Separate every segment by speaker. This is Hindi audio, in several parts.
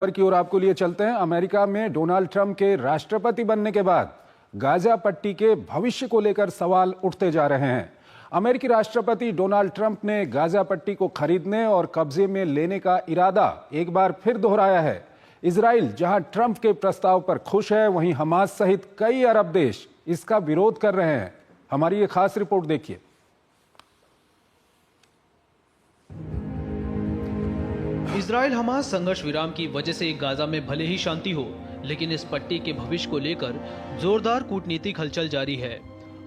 Speaker 1: की ओर आपको लिए चलते हैं। अमेरिका में डोनाल्ड ट्रंप के राष्ट्रपति बनने के बाद गाजा पट्टी के भविष्य को लेकर सवाल उठते जा रहे हैं। अमेरिकी राष्ट्रपति डोनाल्ड ट्रंप ने गाजा पट्टी को खरीदने और कब्जे में लेने का इरादा एक बार फिर दोहराया है। इजराइल जहां ट्रंप के प्रस्ताव पर खुश है, वहीं हमास सहित कई अरब देश इसका विरोध कर रहे हैं। हमारी ये खास रिपोर्ट देखिए।
Speaker 2: इजराइल हमास संघर्ष विराम की वजह से गाजा में भले ही शांति हो, लेकिन इस पट्टी के भविष्य को लेकर जोरदार कूटनीतिक हलचल जारी है।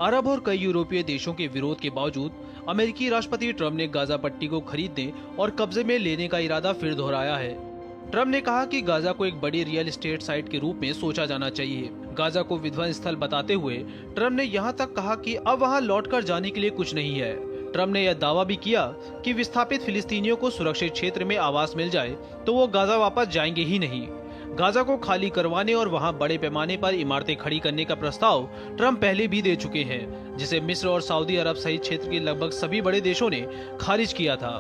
Speaker 2: अरब और कई यूरोपीय देशों के विरोध के बावजूद अमेरिकी राष्ट्रपति ट्रंप ने गाजा पट्टी को खरीदने और कब्जे में लेने का इरादा फिर दोहराया है। ट्रंप ने कहा कि गाजा को एक बड़ी रियल एस्टेट साइट के रूप में सोचा जाना चाहिए। गाजा को विध्वंस स्थल बताते हुए ट्रंप ने यहां तक कहा कि अब वहां लौटकर जाने के लिए कुछ नहीं है। ट्रंप ने यह दावा भी किया कि विस्थापित फिलिस्तीनियों को सुरक्षित क्षेत्र में आवास मिल जाए तो वो गाजा वापस जाएंगे ही नहीं। गाजा को खाली करवाने और वहां बड़े पैमाने पर इमारतें खड़ी करने का प्रस्ताव ट्रंप पहले भी दे चुके हैं, जिसे मिस्र और सऊदी अरब सहित क्षेत्र के लगभग सभी बड़े देशों ने खारिज किया था।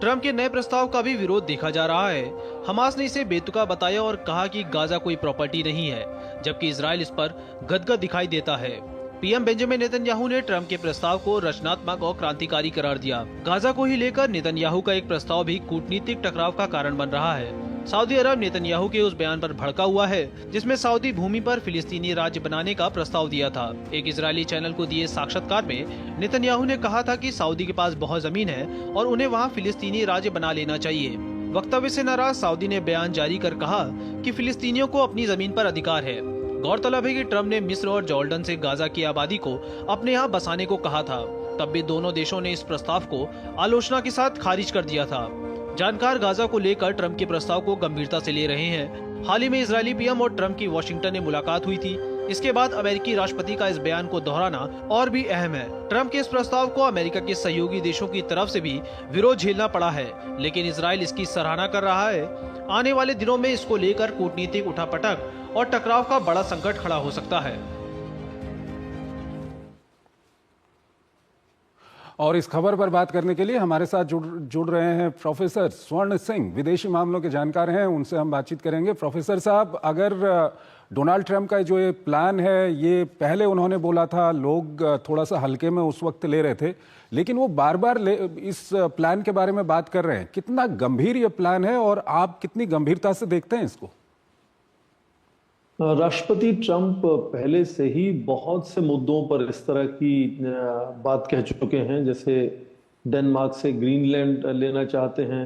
Speaker 2: ट्रंप के नए प्रस्ताव का भी विरोध देखा जा रहा है। हमास ने इसे बेतुका बताया और कहा कि गाजा कोई प्रॉपर्टी नहीं है, जबकि इजराइल इस पर गदगद दिखाई देता है। पीएम बेंजामिन नेतन्याहू ने ट्रंप के प्रस्ताव को रचनात्मक और क्रांतिकारी करार दिया। गाजा को ही लेकर नेतन्याहू का एक प्रस्ताव भी कूटनीतिक टकराव का कारण बन रहा है। सऊदी अरब नेतन्याहू के उस बयान पर भड़का हुआ है जिसमें सऊदी भूमि पर फिलिस्तीनी राज्य बनाने का प्रस्ताव दिया था। एक इजरायली चैनल को दिए साक्षात्कार में नेतन्याहू ने कहा था कि सऊदी के पास बहुत जमीन है और उन्हें वहां फिलिस्तीनी राज्य बना लेना चाहिए। वक्तव्य से नाराज सऊदी ने बयान जारी कर कहा कि फिलिस्तीनियों को अपनी जमीन पर अधिकार है। गौरतलब है कि ट्रंप ने मिस्र और जॉर्डन से गाजा की आबादी को अपने यहाँ बसाने को कहा था। तब भी दोनों देशों ने इस प्रस्ताव को आलोचना के साथ खारिज कर दिया था। जानकार गाजा को लेकर ट्रंप के प्रस्ताव को गंभीरता से ले रहे हैं। हाल ही में इजरायली पीएम और ट्रंप की वॉशिंगटन में मुलाकात हुई थी। इसके बाद अमेरिकी राष्ट्रपति का इस बयान को दोहराना और भी अहम है। ट्रंप के इस प्रस्ताव को अमेरिका के सहयोगी देशों की तरफ से भी विरोध झेलना पड़ा है, लेकिन इजराइल इसकी सराहना कर रहा है। आने वाले दिनों में इसको लेकर कूटनीतिक उठापटक और टकराव का बड़ा संकट खड़ा हो सकता है।
Speaker 1: और इस खबर पर बात करने के लिए हमारे साथ जुड़ रहे हैं प्रोफेसर स्वर्ण सिंह, विदेशी मामलों के जानकार हैं। उनसे हम बातचीत करेंगे। प्रोफेसर साहब, अगर डोनाल्ड ट्रंप का जो ये प्लान है, ये पहले उन्होंने बोला था, लोग थोड़ा सा हल्के में उस वक्त ले रहे थे, लेकिन वो बार बार इस प्लान के बारे में बात कर रहे हैं। कितना गंभीर ये प्लान है और आप कितनी गंभीरता से देखते हैं इसको?
Speaker 3: राष्ट्रपति ट्रंप पहले से ही बहुत से मुद्दों पर इस तरह की बात कह चुके हैं, जैसे डेनमार्क से ग्रीनलैंड लेना चाहते हैं,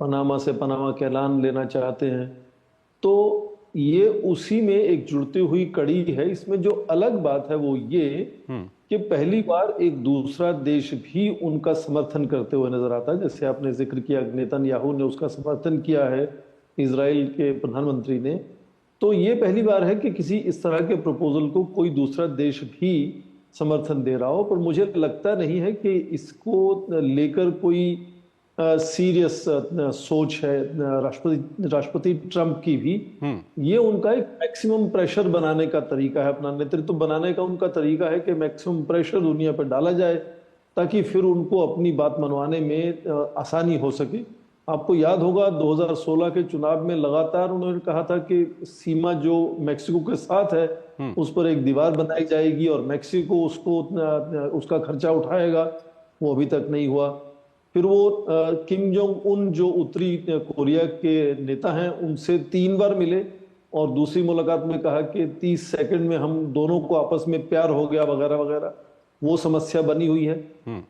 Speaker 3: पनामा से पनामा का ऐलान लेना चाहते हैं। तो ये उसी में एक जुड़ती हुई कड़ी है। इसमें जो अलग बात है वो ये कि पहली बार एक दूसरा देश भी उनका समर्थन करते हुए नजर आता है। जैसे आपने जिक्र किया, नेतन्याहू ने उसका समर्थन किया है, इजराइल के प्रधानमंत्री ने। तो ये पहली बार है कि किसी इस तरह के प्रपोजल को कोई दूसरा देश भी समर्थन दे रहा हो। पर मुझे लगता नहीं है कि इसको लेकर कोई सीरियस सोच है राष्ट्रपति ट्रंप की भी। ये उनका एक मैक्सिमम प्रेशर बनाने का तरीका है, अपना नेतृत्व बनाने का उनका तरीका है कि मैक्सिमम प्रेशर दुनिया पर डाला जाए ताकि फिर उनको अपनी बात मनवाने में आसानी हो सके। आपको याद होगा 2016 के चुनाव में लगातार उन्होंने कहा था कि सीमा जो मैक्सिको के साथ है उस पर एक दीवार बनाई जाएगी और मैक्सिको उसका खर्चा उठाएगा। वो अभी तक नहीं हुआ। फिर वो किम जोंग उन जो उत्तरी कोरिया के नेता हैं उनसे 3 बार मिले और दूसरी मुलाकात में कहा कि 30 सेकंड में हम दोनों को आपस में प्यार हो गया वगैरह वगैरह। वो समस्या बनी हुई है।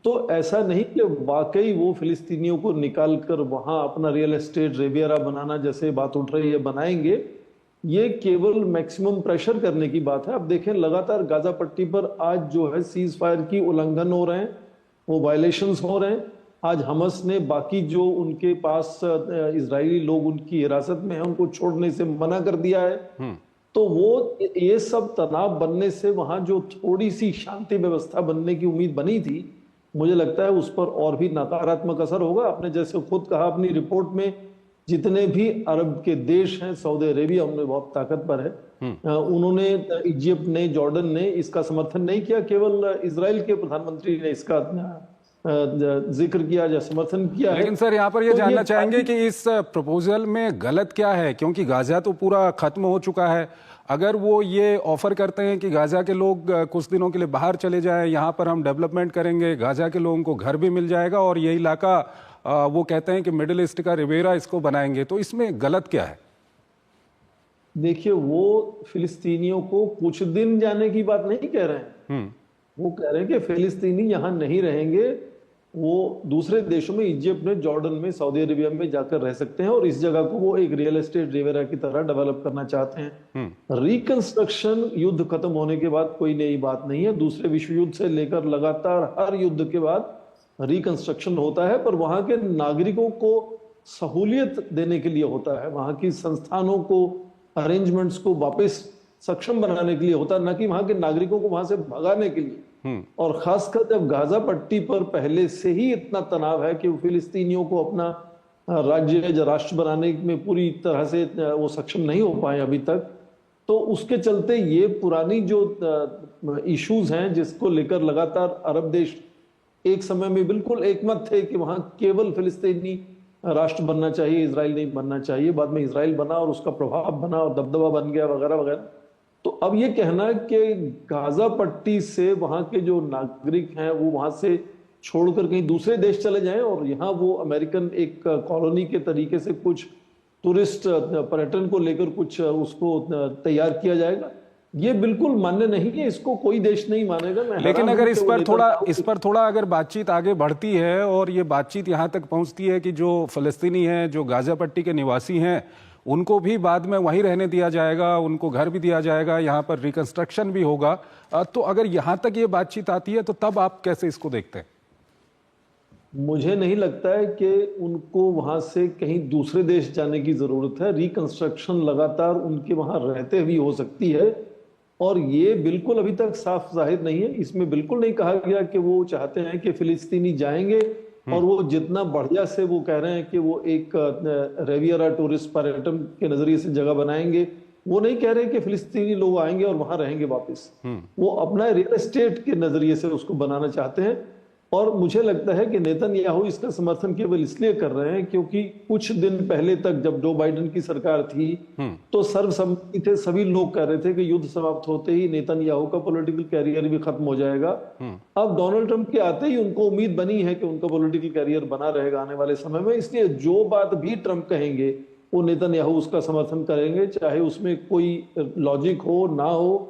Speaker 3: तो ऐसा नहीं कि वाकई वो फिलिस्तीनियों को निकाल कर वहां अपना रियल एस्टेट रिवियरा बनाना जैसे बात उठ रही है बनाएंगे। ये केवल मैक्सिमम प्रेशर करने की बात है। अब देखें, लगातार गाजा पट्टी पर आज जो है सीज फायर की उल्लंघन हो रहे हैं, वो वायलेशंस हो रहे हैं। आज हमास ने बाकी जो उनके पास इजरायली लोग उनकी हिरासत में है उनको छोड़ने से मना कर दिया है। तो वो ये सब तनाव बनने से वहां जो थोड़ी सी शांति व्यवस्था बनने की उम्मीद बनी थी, मुझे लगता है उस पर और भी नकारात्मक असर होगा। आपने जैसे खुद कहा अपनी रिपोर्ट में, जितने भी अरब के देश हैं, सऊदी अरेबिया उनमें बहुत ताकतवर है। उन्होंने, इजिप्ट ने, जॉर्डन ने इसका समर्थन नहीं किया, केवल इजराइल के प्रधानमंत्री ने इसका जिक्र किया या समर्थन किया है।
Speaker 1: लेकिन सर यहाँ पर ये
Speaker 3: तो
Speaker 1: जानना चाहेंगे कि इस प्रपोजल में गलत क्या है, क्योंकि गाजा तो पूरा खत्म हो चुका है। अगर वो ये ऑफर करते हैं कि गाजा के लोग कुछ दिनों के लिए बाहर चले जाएं, यहाँ पर हम डेवलपमेंट करेंगे, गाजा के लोगों को घर भी मिल जाएगा और ये इलाका वो कहते हैं कि मिडिल ईस्ट का रिवेरा इसको बनाएंगे, तो इसमें गलत क्या है?
Speaker 3: देखिए, वो फिलिस्तीनियों को कुछ दिन जाने की बात नहीं कह रहे हैं। वो कह रहे हैं कि फिलिस्तीनी यहाँ नहीं रहेंगे, वो दूसरे देशों में, इजिप्ट में, जॉर्डन में, सऊदी अरेबिया में जाकर रह सकते हैं और इस जगह को वो एक रियल एस्टेट रिवेरा की तरह डेवलप करना चाहते हैं। रिकंस्ट्रक्शन युद्ध खत्म होने के बाद कोई नई बात नहीं है। दूसरे विश्व युद्ध से लेकर लगातार हर युद्ध के बाद रिकंस्ट्रक्शन होता है, पर वहां के नागरिकों को सहूलियत देने के लिए होता है, वहां की संस्थानों को, अरेंजमेंट्स को वापस सक्षम बनाने के लिए होता है, न कि वहां के नागरिकों को वहां से भगाने के लिए। और खासकर जब गाजा पट्टी पर पहले से ही इतना तनाव है कि फिलिस्तीनियों को अपना राज्य या राष्ट्र बनाने में पूरी तरह से वो सक्षम नहीं हो पाए अभी तक, तो उसके चलते ये पुरानी जो इश्यूज हैं जिसको लेकर लगातार अरब देश एक समय में बिल्कुल एकमत थे कि वहां केवल फिलिस्तीनी राष्ट्र बनना चाहिए, इजराइल नहीं बनना चाहिए। बाद में इजराइल बना और उसका प्रभाव बना और दबदबा बन गया वगैरह वगैरह। तो अब ये कहना है कि गाजा पट्टी से वहां के जो नागरिक हैं वो वहां से छोड़कर कहीं दूसरे देश चले जाएं और यहाँ वो अमेरिकन एक कॉलोनी के तरीके से कुछ टूरिस्ट पर्यटन को लेकर कुछ उसको तैयार किया जाएगा, ये बिल्कुल मान्य नहीं है। इसको कोई देश नहीं मानेगा।
Speaker 1: लेकिन अगर इस पर थोड़ा अगर बातचीत आगे बढ़ती है और ये बातचीत यहाँ तक पहुँचती है कि जो फलस्तीनी हैं, जो गाजा पट्टी के निवासी हैं, उनको भी बाद में वहीं रहने दिया जाएगा, उनको घर भी दिया जाएगा, यहाँ पर रिकंस्ट्रक्शन भी होगा, तो अगर यहाँ तक ये बातचीत आती है तो तब आप कैसे इसको देखते हैं?
Speaker 3: मुझे नहीं लगता है कि उनको वहां से कहीं दूसरे देश जाने की जरूरत है। रिकंस्ट्रक्शन लगातार उनके वहां रहते हुए हो सकती है और ये बिल्कुल अभी तक साफ जाहिर नहीं है। इसमें बिल्कुल नहीं कहा गया कि वो चाहते हैं कि फिलिस्तीनी जाएंगे और वो जितना बढ़िया से वो कह रहे हैं कि वो एक रेवियरा टूरिस्ट पर्यटन के नजरिए से जगह बनाएंगे। वो नहीं कह रहे कि फिलिस्तीनी लोग आएंगे और वहां रहेंगे वापस। वो अपना रियल एस्टेट के नजरिए से उसको बनाना चाहते हैं और मुझे लगता है कि नेतन्याहू इसका समर्थन केवल इसलिए कर रहे हैं क्योंकि कुछ दिन पहले तक जब जो बाइडेन की सरकार थी तो सर्वसम्मति थे, सभी लोग कह रहे थे कि युद्ध समाप्त होते ही नेतन्याहू का पॉलिटिकल कैरियर भी खत्म हो जाएगा। अब डोनाल्ड ट्रंप के आते ही उनको उम्मीद बनी है कि उनका पॉलिटिकल कैरियर बना रहेगा आने वाले समय में, इसलिए जो बात भी ट्रंप कहेंगे वो नेतन्याहू उसका समर्थन करेंगे, चाहे उसमें कोई लॉजिक हो ना हो।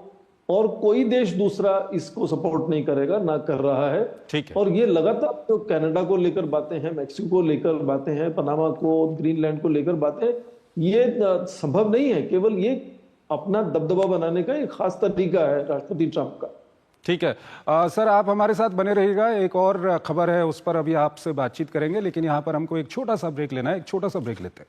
Speaker 3: और कोई देश दूसरा इसको सपोर्ट नहीं करेगा, ना कर रहा है।
Speaker 1: ठीक है।
Speaker 3: और ये लगातार जो कनाडा को लेकर बातें हैं, मैक्सिको को लेकर बातें हैं, पनामा को, ग्रीनलैंड को लेकर बातें, ये संभव नहीं है। केवल ये अपना दबदबा बनाने का एक खास तरीका है राष्ट्रपति ट्रंप का।
Speaker 1: ठीक है। सर, आप हमारे साथ बने रहिएगा, एक और खबर है उस पर अभी आपसे बातचीत करेंगे, लेकिन यहाँ पर हमको एक छोटा सा ब्रेक लेना है। एक छोटा सा ब्रेक लेते हैं।